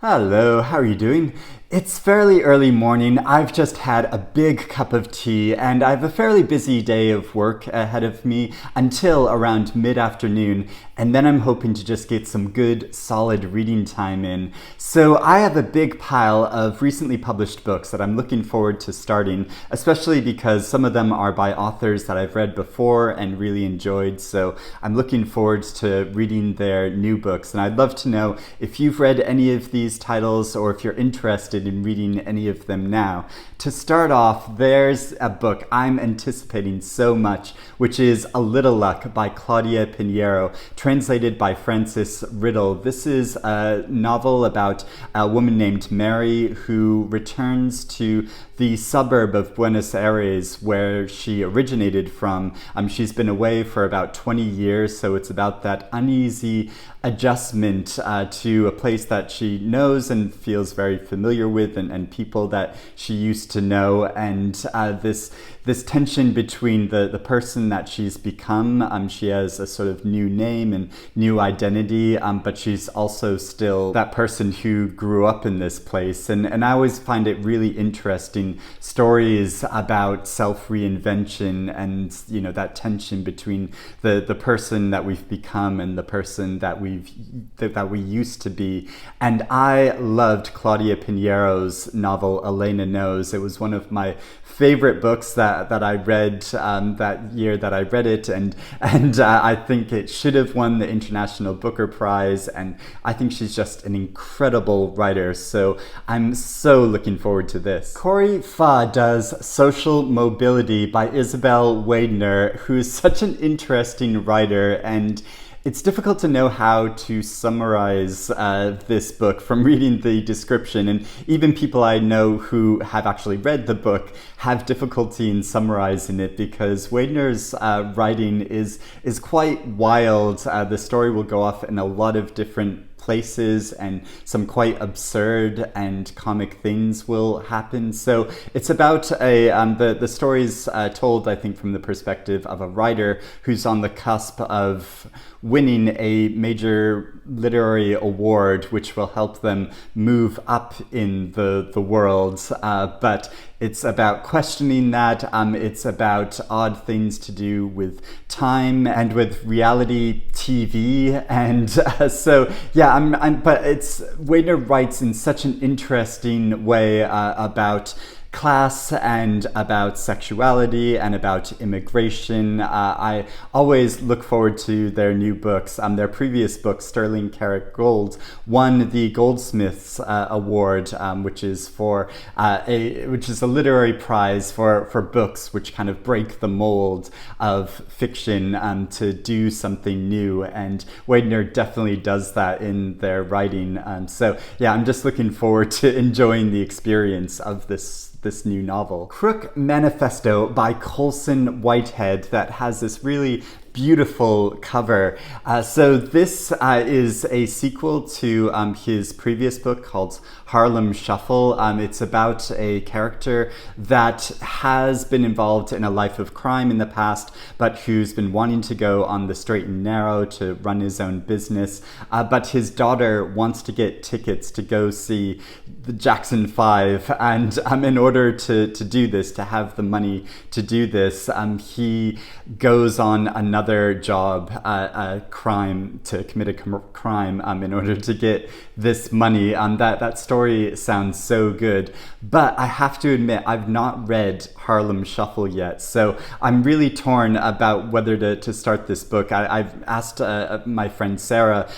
Hello, how are you doing? It's fairly early morning. I've just had a big cup of tea and I have a fairly busy day of work ahead of me until around mid-afternoon, and then I'm hoping to just get some good, solid reading time in. So I have a big pile of recently published books that I'm looking forward to starting, especially because some of them are by authors that I've read before and really enjoyed, so I'm looking forward to reading their new books. And I'd love to know if you've read any of these titles or if you're interested in reading any of them now. To start off, there's a book I'm anticipating so much, which is A Little Luck by Claudia Pineiro, translated by Frances Riddle. This is a novel about a woman named Mary who returns to the suburb of Buenos Aires where she originated from. She's been away for about 20 years, so it's about that uneasy adjustment to a place that she knows and feels very familiar with, and people that she used to know, and this tension between the person that she's become. She has a sort of new name and new identity, but she's also still that person who grew up in this place. And I always find it really interesting, stories about self-reinvention and, you know, that tension between the person that we've become and the person that we used to be. And I loved Claudia Pineiro's novel Elena Knows. It was one of my favorite books that I read that year that I read it, and I think it should have won the International Booker Prize, and I think she's just an incredible writer, so I'm so looking forward to this. Corey Fa does Social Mobility by Isabel Waidner, who's such an interesting writer, and it's difficult to know how to summarize this book from reading the description, and even people I know who have actually read the book have difficulty in summarizing it because Waidner's writing is quite wild. The story will go off in a lot of different places, and some quite absurd and comic things will happen. So it's about the story's told, I think, from the perspective of a writer who's on the cusp of winning a major literary award which will help them move up in the world, but it's about questioning that. It's about odd things to do with time and with reality TV, and so yeah, but it's Waidner writes in such an interesting way about class and about sexuality and about immigration. I always look forward to their new books. Their previous book, Sterling Karat Gold, won the Goldsmiths Award, which is a literary prize for books which kind of break the mold of fiction to do something new. And Waidner definitely does that in their writing. So yeah, I'm just looking forward to enjoying the experience of this new novel. Crook Manifesto by Colson Whitehead, that has this really beautiful cover. So this is a sequel to his previous book called Harlem Shuffle. It's about a character that has been involved in a life of crime in the past, but who's been wanting to go on the straight and narrow to run his own business. But his daughter wants to get tickets to go see the Jackson 5, and in order to do this, to have the money to do this, he goes on another job, a crime, to commit a crime in order to get this money. That story sounds so good, but I have to admit I've not read Harlem Shuffle yet, so I'm really torn about whether to start this book. I've asked my friend Sarah,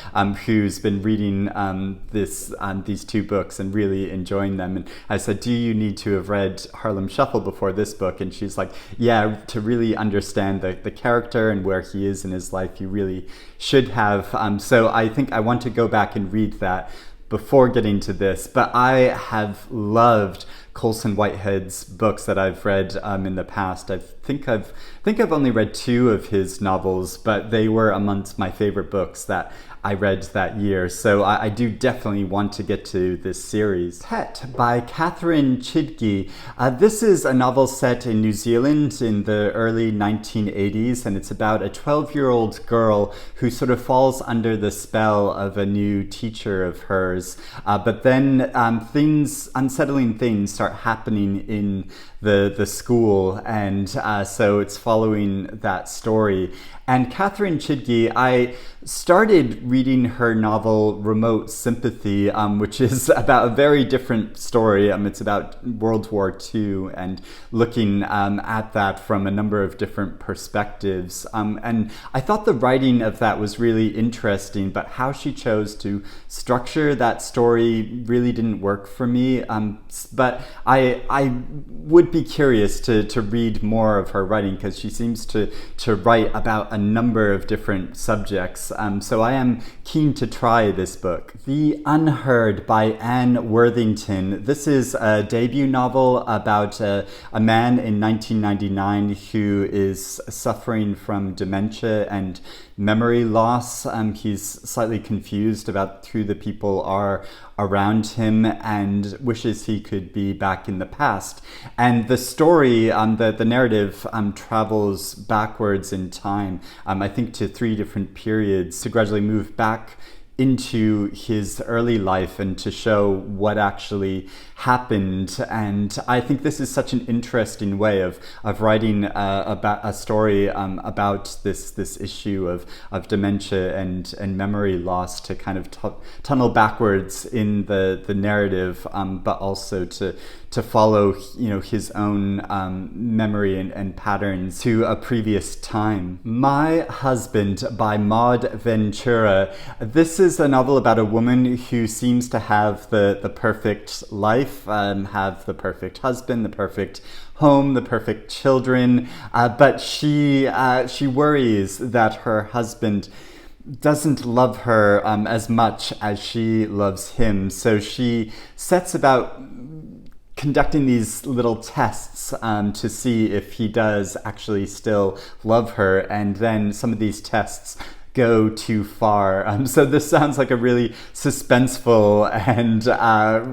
who's been reading these two books and really enjoying them, and I said, do you need to have read Harlem Shuffle before this book? And she's like, yeah, to really understand the character and where he is in his life, you really should have. So I think I want to go back and read that before getting to this. But I have loved Colson Whitehead's books that I've read in the past. I think I've think I've only read 2 of his novels, but they were amongst my favorite books that I read that year, so I do definitely want to get to this series. Pet by Catherine Chidgey. This is a novel set in New Zealand in the early 1980s, and it's about a 12-year-old girl who sort of falls under the spell of a new teacher of hers. But then unsettling things start happening in the school, and so it's following that story. And Catherine Chidgey, I started reading her novel Remote Sympathy, which is about a very different story. It's about World War II and looking at that from a number of different perspectives. And I thought the writing of that was really interesting, but how she chose to structure that story really didn't work for me. But I would be curious to read more of her writing, because she seems to write about a number of different subjects. So I am keen to try this book. The Unheard by Anne Worthington. This is a debut novel about a man in 1999 who is suffering from dementia and memory loss. He's slightly confused about who the people are around him and wishes he could be back in the past. And the story, the narrative travels backwards in time, I think to 3 different periods, to gradually move back into his early life and to show what actually happened. And I think this is such an interesting way of writing about a story about this issue of dementia and memory loss, to kind of tunnel backwards in the narrative, but also to follow his own memory and patterns to a previous time. My Husband by Maud Ventura. This is a novel about a woman who seems to have the perfect life, have the perfect husband, the perfect home, the perfect children, but she worries that her husband doesn't love her as much as she loves him. So she sets about conducting these little tests to see if he does actually still love her, and then some of these tests go too far. So this sounds like a really suspenseful and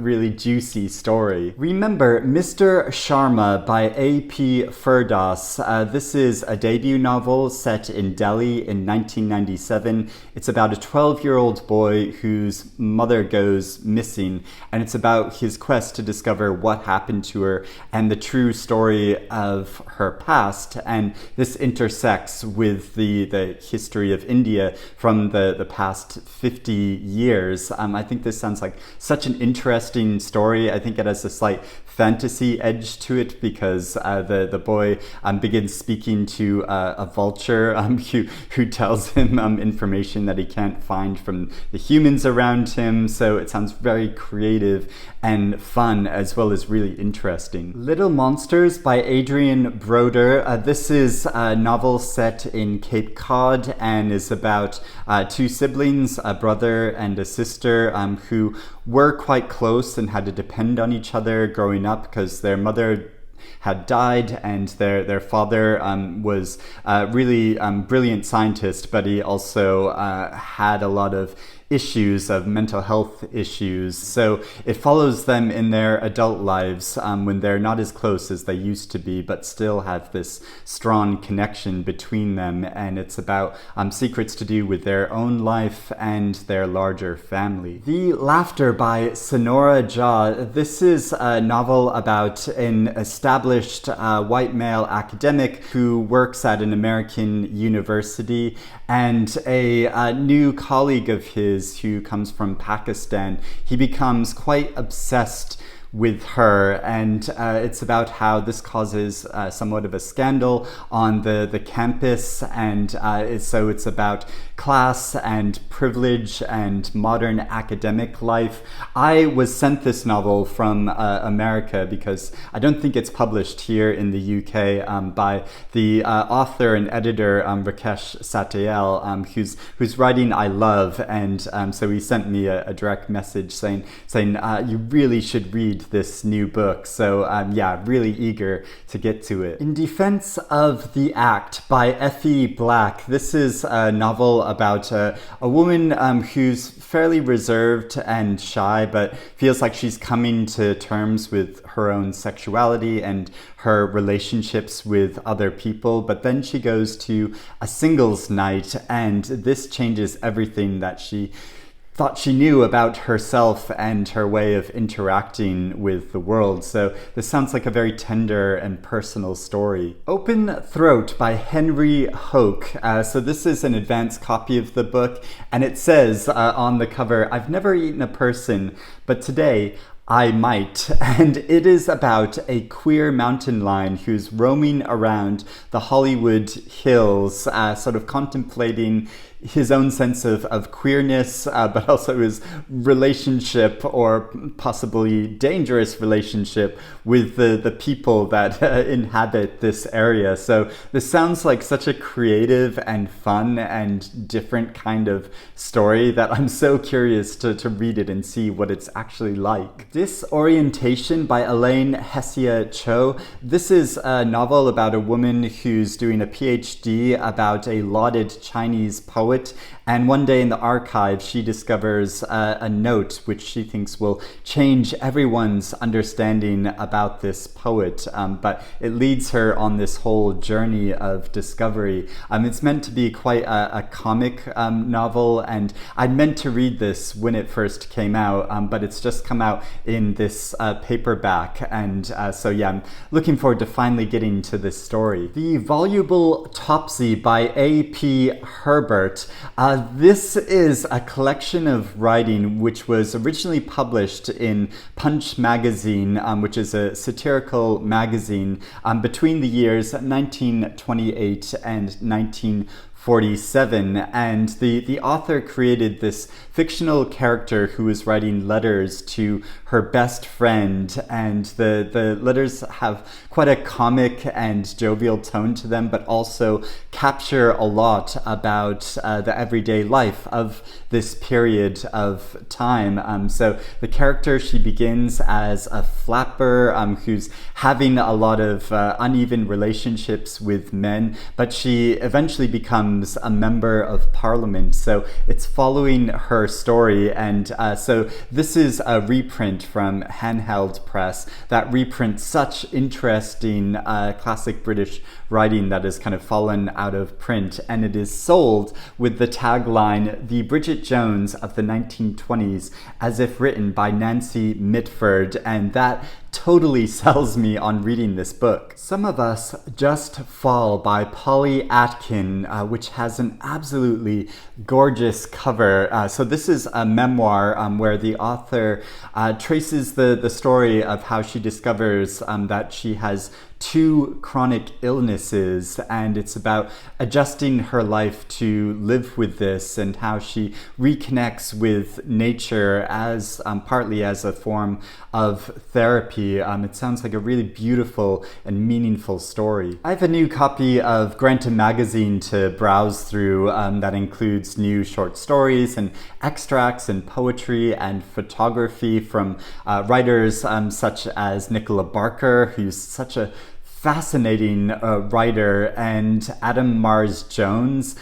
really juicy story. Remember Mr Sharma by A.P. Firdaus. This is a debut novel set in Delhi in 1997. It's about a 12-year-old boy whose mother goes missing, and it's about his quest to discover what happened to her and the true story of her past. And this intersects with the history of India from the past 50 years. I think this sounds like such an interesting story. I think it has a slight fantasy edge to it, because the boy begins speaking to a vulture who tells him information that he can't find from the humans around him. So it sounds very creative and fun, as well as really interesting. Little Monsters by Adrienne Brodeur. This is a novel set in Cape Cod and is about 2 siblings, a brother and a sister, who were quite close and had to depend on each other growing up, because their mother had died, and their father was a really brilliant scientist, but he also had a lot of issues of mental health issues. So it follows them in their adult lives when they're not as close as they used to be, but still have this strong connection between them. And it's about secrets to do with their own life and their larger family. The Laughter by Sonora Jha. This is a novel about an established white male academic who works at an American university, and a new colleague of his who comes from Pakistan. He becomes quite obsessed with her, and it's about how this causes somewhat of a scandal on the campus, and so it's about class and privilege and modern academic life. I was sent this novel from America, because I don't think it's published here in the UK, by the author and editor Rakesh Satyal, whose writing I love, and so he sent me a direct message saying you really should read this new book. So yeah, really eager to get to it. In Defense of the Act by Effie Black. This is a novel about a woman who's fairly reserved and shy, but feels like she's coming to terms with her own sexuality and her relationships with other people. But then she goes to a singles night, and this changes everything that she thought she knew about herself and her way of interacting with the world. So this sounds like a very tender and personal story. Open Throat by Henry Hoke. So this is an advanced copy of the book, and it says on the cover, "I've never eaten a person, but today I might." And it is about a queer mountain lion who's roaming around the Hollywood Hills, sort of contemplating his own sense of queerness, but also his relationship, or possibly dangerous relationship, with the people that inhabit this area. So this sounds like such a creative and fun and different kind of story that I'm so curious to read it and see what it's actually like. Disorientation by Elaine Hsieh Chou. This is a novel about a woman who's doing a PhD about a lauded Chinese poet, and one day in the archive she discovers a note which she thinks will change everyone's understanding about this poet, but it leads her on this whole journey of discovery. It's meant to be quite a comic novel, and I'd meant to read this when it first came out, but it's just come out in this paperback, and so yeah, I'm looking forward to finally getting to this story. The Voluble Topsy by A.P. Herbert. This is a collection of writing which was originally published in Punch magazine, which is a satirical magazine, between the years 1928 and 1947, and the author created this fictional character who was writing letters to her best friend, and the letters have quite a comic and jovial tone to them, but also capture a lot about the everyday life of this period of time. So the character, she begins as a flapper who's having a lot of uneven relationships with men, but she eventually becomes a member of parliament. So it's following her story, and so this is a reprint from Handheld Press that reprints such interesting classic British writing that has kind of fallen out of print, and it is sold with the tagline, "The Bridget Jones of the 1920s, as if written by Nancy Mitford," and that totally sells me on reading this book. Some of Us Just Fall by Polly Atkin, which has an absolutely gorgeous cover. So this is a memoir where the author traces the story of how she discovers that she has 2 chronic illnesses, and it's about adjusting her life to live with this, and how she reconnects with nature as partly as a form of therapy. It sounds like a really beautiful and meaningful story. I have a new copy of Granta magazine to browse through that includes new short stories and extracts and poetry and photography from writers such as Nicola Barker, who's such a fascinating writer, and Adam Mars Jones,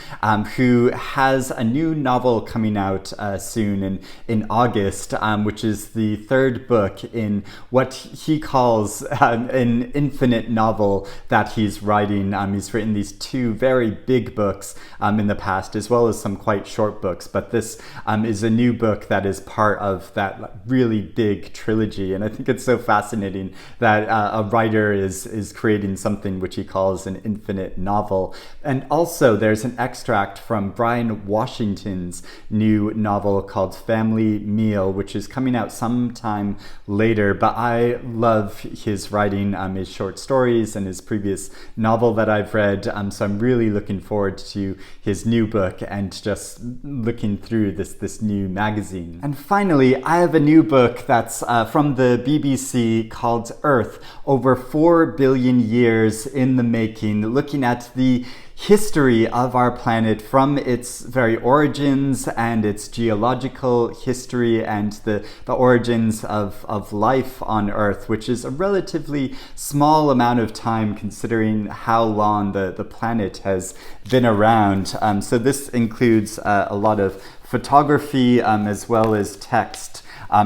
who has a new novel coming out soon in August, which is the 3rd book in what he calls an infinite novel that he's writing. He's written these 2 very big books in the past, as well as some quite short books, but this is a new book that is part of that really big trilogy, and I think it's so fascinating that a writer is creating something which he calls an infinite novel. And also there's an extract from Brian Washington's new novel called Family Meal, which is coming out sometime later, but I love his writing, his short stories and his previous novel that I've read, so I'm really looking forward to his new book and just looking through this new magazine. And finally, I have a new book that's from the BBC called Earth, Over 4 Billion Years in the Making, looking at the history of our planet from its very origins and its geological history and the origins of life on Earth, which is a relatively small amount of time considering how long the planet has been around. So this includes a lot of photography as well as text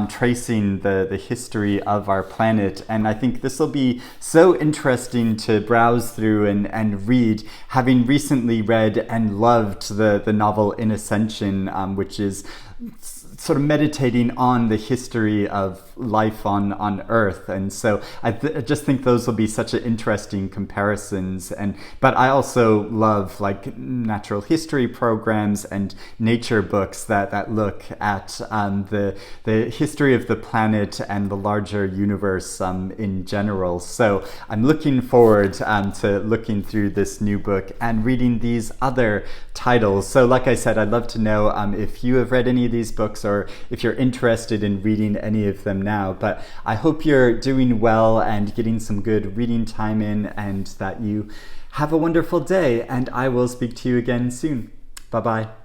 tracing the history of our planet. And I think this will be so interesting to browse through and read, having recently read and loved the novel In Ascension, which is sort of meditating on the history of life on Earth. And so I just think those will be such an interesting comparisons. But I also love like natural history programs and nature books that look at the history of the planet and the larger universe in general. So I'm looking forward to looking through this new book and reading these other titles. So like I said, I'd love to know if you have read any of these books or if you're interested in reading any of them now. But I hope you're doing well and getting some good reading time in, and that you have a wonderful day, and I will speak to you again soon. Bye-bye.